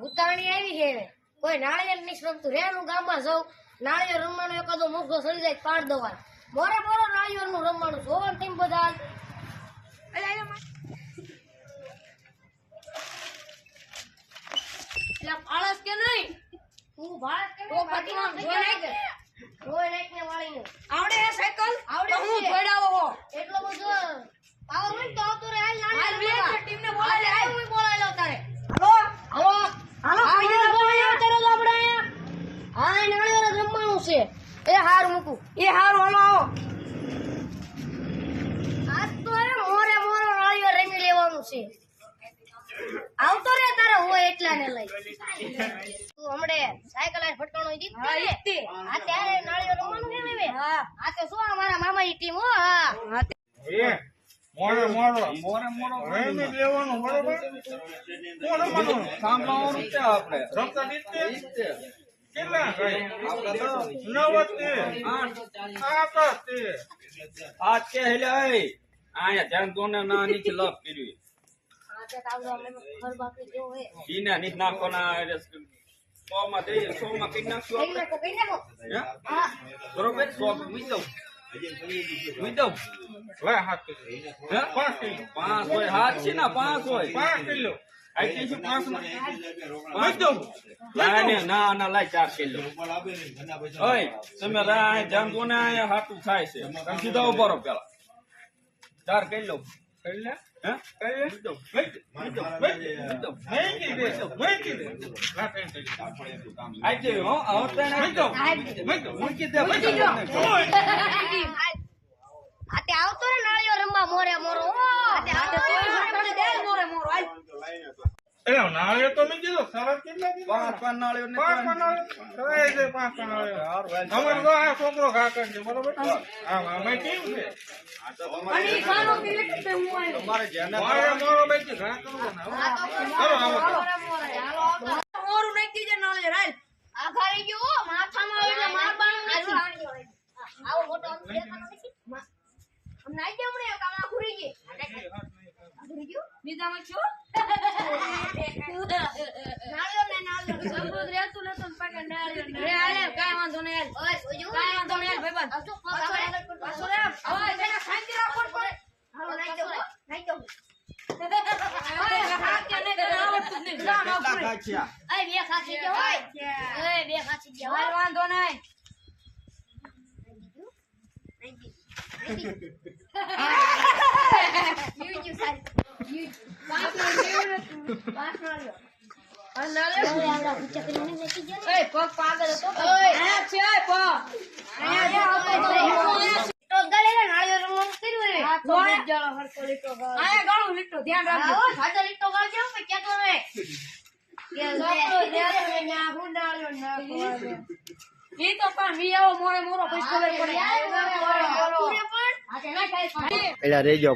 ઉતાવળી આવી છે એને કોઈ નાળિયેર નહીં રમતું રેનું ગામમાં જાઉં નાળિયેર રમવાનું એકાદો મોઘો સડી જાય પાડ દવા મોરે મોરો નાળિયેર નું રમવાનું જોવાનું ટીમ બધા આળસ કે નહીં તું ભારત કે નહીં નાખને વાળીને આવડે હે સાયકલ આવડે હું જોડાવો એટલો બધો પાવર હોય તો આવતો રે હાલ નાળિયેર ટીમ ને બોલાય લે હું બોલાય લો તારે હાલો હાલો બોલાય તારે આપણે હા નાળિયેર રમવાનું છે એ હાર મૂકું એ હાર હાલો આવો આજ તો એ મોરે મોરો નાળિયેર રમી લેવાનું છે આવતો રે તારે હોય એટલા ને લઈ તું હમણે સાયકલ આ ફટકાણો દીધી હા ઈતે આ ત્યારે નાળિયેર રમવાનું છે ને હા આ તો શું અમારા મામાની ટીમ હો હા એ મોરે મોરો રમી લેવાનું બરોબર કોણ રમવાનું સાંભળવાનું છે આપણે રમતા દીતે કેટલા આપણે તો 9 આ કે હેલે આયા ધ્યાન દોને ના નીચે લપ કર્યું આ તે તાવ અમે ઘર બાકી જેવો હે ઈના નીચ નાખવાના સોમાં દે સોમાં કઈ નાખશું કઈ નાખો હા બરોબર સો મીદો લે હાથ હે 5 કિલો 5 હોય હાથ છે ને 5 હોય 5 કિલો આઈ શું 5 મીદો ના ના લાય 4 કિલો ઓય તમે રા જામ કોને આયા હાટું થાય છે તમે સીધા ઉભો રહો પેલા 4 કિલો કરી લે હે કરી લે મીદો આઈ જે હો આવતા ને મીદો મૂકી દે આતે આવતો રે નાળિયો રમવા મોરે મોરો આતે આવતો રે દે મોરે મોરો આય એ નાળિયો તો મે કીધો સરસ કેટલા કીધો 5 નાળિયો ને 5 નાળિયો કરાય છે 5 નાળિયો અમાર તો આ છોકરો ઘા કરજે બરોબર હા અમે કેમ છે અને ખાનો પીલે કે હું આય તમારે જેને મોરો બેઠી ઘા કરો ને ચલો આવો હાલો મોરું નાખી દે નાળિયો હાલ આ ખાઈ ગયો માથામાં એટલે માર બાણ નથી આવો મોટો દેખાનો નથી હમ નાઈ દે હમણે કામા ખુરી ગઈ ખુરી ગયો બીજામાં છો નાળિયો ને નાળિયો સમૃદ્ધ રહેતું નતું પાકે નાળિયો રે આલે કાઈ વાંધો નહીં ઓય સોજો કાઈ વાંધો નહીં ભાઈબંધ આવજો પાછો રે ઓય જેના શાંતિ રાખો પડે હાલો નાઈ દો ઓય હાથ કે ને આવડતું નહીં ના ના ઓય બે ખાસી કે ઓય બે ખાસી કે ઓય વાંધો નહીં યુ સાઈ પાસ નાળિયો આવડા ઊંચા કરીને નાખી દે એ પગ પાગળ હતો આયા છે પગ આયા તો ગળે નાળિયો રમવાનું કર્યું રે આ તો જાળો હરકો લીટો ગળ આયા ગળું લીટો ધ્યાન રાખજો ઓ સાજો લીટો ગળ કેમ કે કેતો રે કે લોકો ધ્યાન રે ન્યા ગુંડાળ્યો નાખો ઈ તો પણ વી આવો મોરે મોરો પછી ખબર પડે આ કે ના ખાય એલા રેજો